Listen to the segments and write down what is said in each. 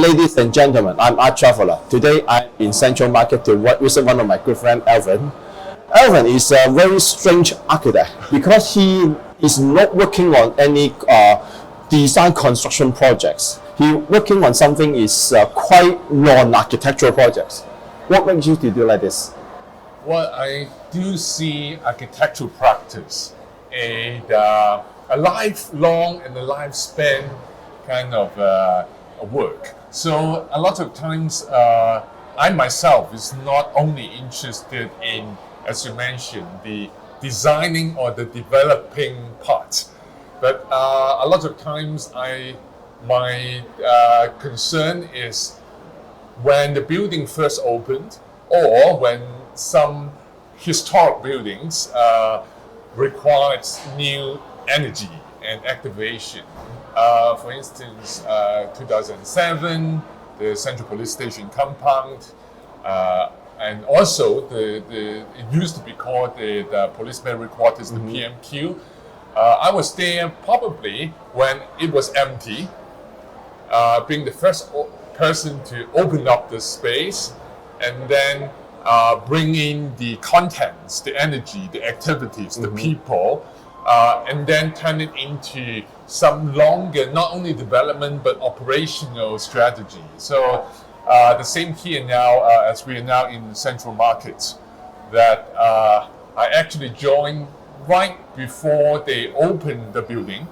ladies and gentlemen, I'm Art Traveller. Today I'm in Central Market to visit one of my good friends, Alvin. Alvin is a very strange architect because he is not working on any design construction projects. He working on something is quite non-architectural projects. What makes you to do like this? Well, I do see architectural practice a lifelong and a lifespan kind of work. So a lot of times I myself is not only interested in, as you mentioned, the designing or the developing part, but a lot of times my concern is when the building first opened or when some historic buildings requires new energy and activation. For instance, 2007, the Central Police Station compound, and also it used to be called the Police Military Quarters, the PMQ. I was there probably when it was empty, being the first person to open up the space and then bring in the contents, the energy, the activities, the people, and then turn it into some longer, not only development, but operational strategy. So the same here now, as we are now in Central Market, that I actually joined right before they opened the building.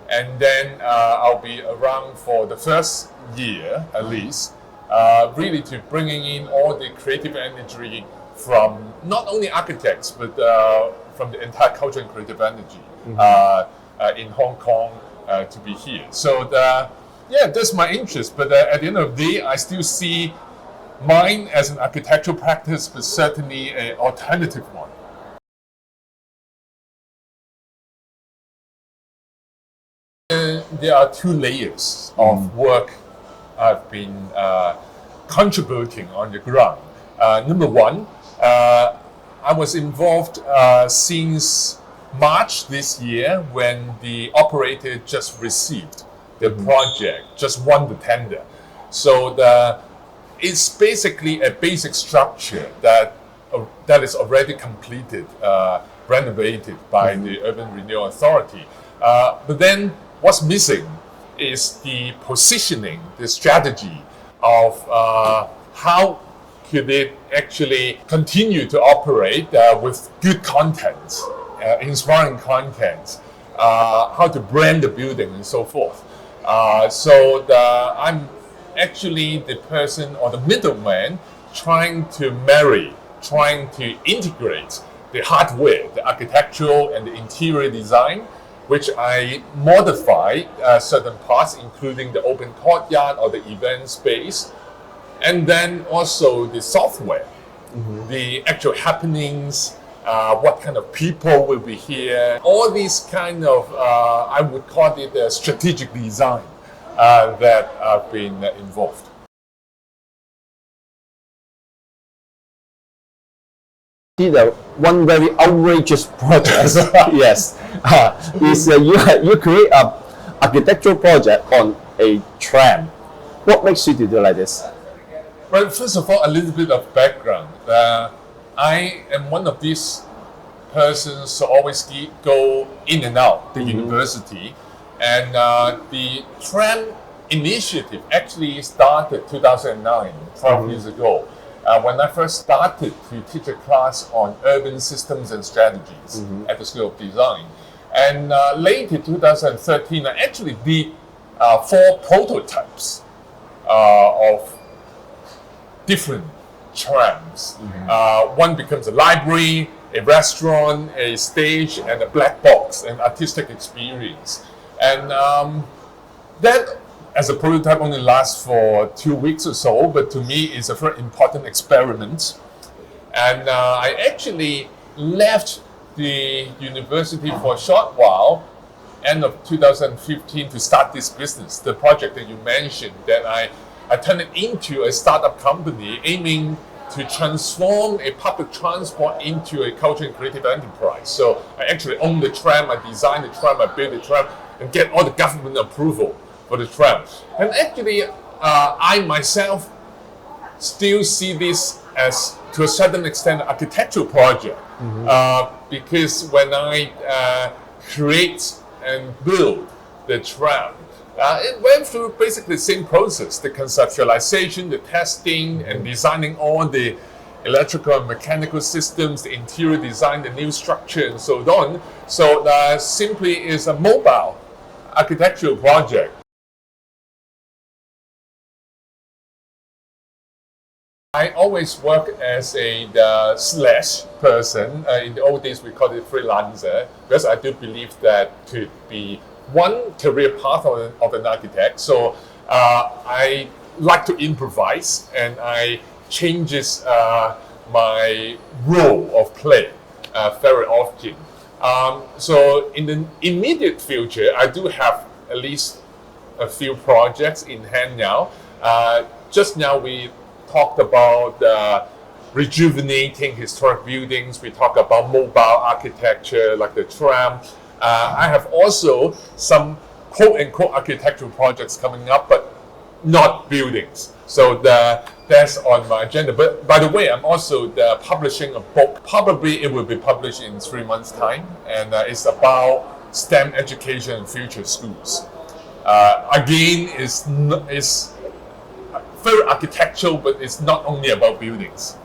And then I'll be around for the first year, at least, really to bringing in all the creative energy from not only architects, but from the entire culture and creative energy in Hong Kong to be here. So that's my interest. But at the end of the day, I still see mine as an architectural practice, but certainly an alternative one. There are two layers of work I've been contributing on the ground. Number one, I was involved since March this year when the operator just received the project, just won the tender. So it's basically a basic structure that is already completed, renovated by the Urban Renewal Authority. But then what's missing is the positioning, the strategy of how could it actually continue to operate with good content, inspiring content, how to brand the building and so forth. So I'm actually the person or the middleman trying to integrate the hardware, the architectural and the interior design, which I modify certain parts, including the open courtyard or the event space, and then also the software, the actual happenings, what kind of people will be here, all these kind of, I would call it a strategic design that I've been involved. The one very outrageous project, yes, is you create a architectural project on a tram. What makes you to do like this? Well, first of all, a little bit of background. I am one of these persons who always go in and out the university, and the Tram initiative actually started 2009, 12 years ago. When I first started to teach a class on urban systems and strategies at the School of Design. And late in 2013, I actually did 4 prototypes of different trams. One becomes a library, a restaurant, a stage, and a black box, an artistic experience. And that as a prototype only lasts for 2 weeks or so, but to me it's a very important experiment. And I actually left the university for a short while, end of 2015, to start this business, the project that you mentioned, that I turned it into a startup company aiming to transform a public transport into a cultural and creative enterprise. So I actually own the tram, I designed the tram, I built the tram, and get all the government approval for the tram. And actually, I myself still see this as, to a certain extent, an architectural project. Because when I create and build the tram, it went through basically the same process: the conceptualization, the testing, and designing all the electrical and mechanical systems, the interior design, the new structure, and so on. So simply is a mobile architectural project. I always work as a slash person. In the old days, we called it freelancer, because I do believe that could be one career path of an architect. So I like to improvise, and I changes my role of play very often. So in the immediate future, I do have at least a few projects in hand now. Just now we talked about rejuvenating historic buildings. We talked about mobile architecture like the tram. I have also some quote-unquote architectural projects coming up, but not buildings. So that's on my agenda. But by the way, I'm also publishing a book. Probably it will be published in 3 months' time, and it's about STEM education and future schools. Again, is very architectural, but it's not only about buildings.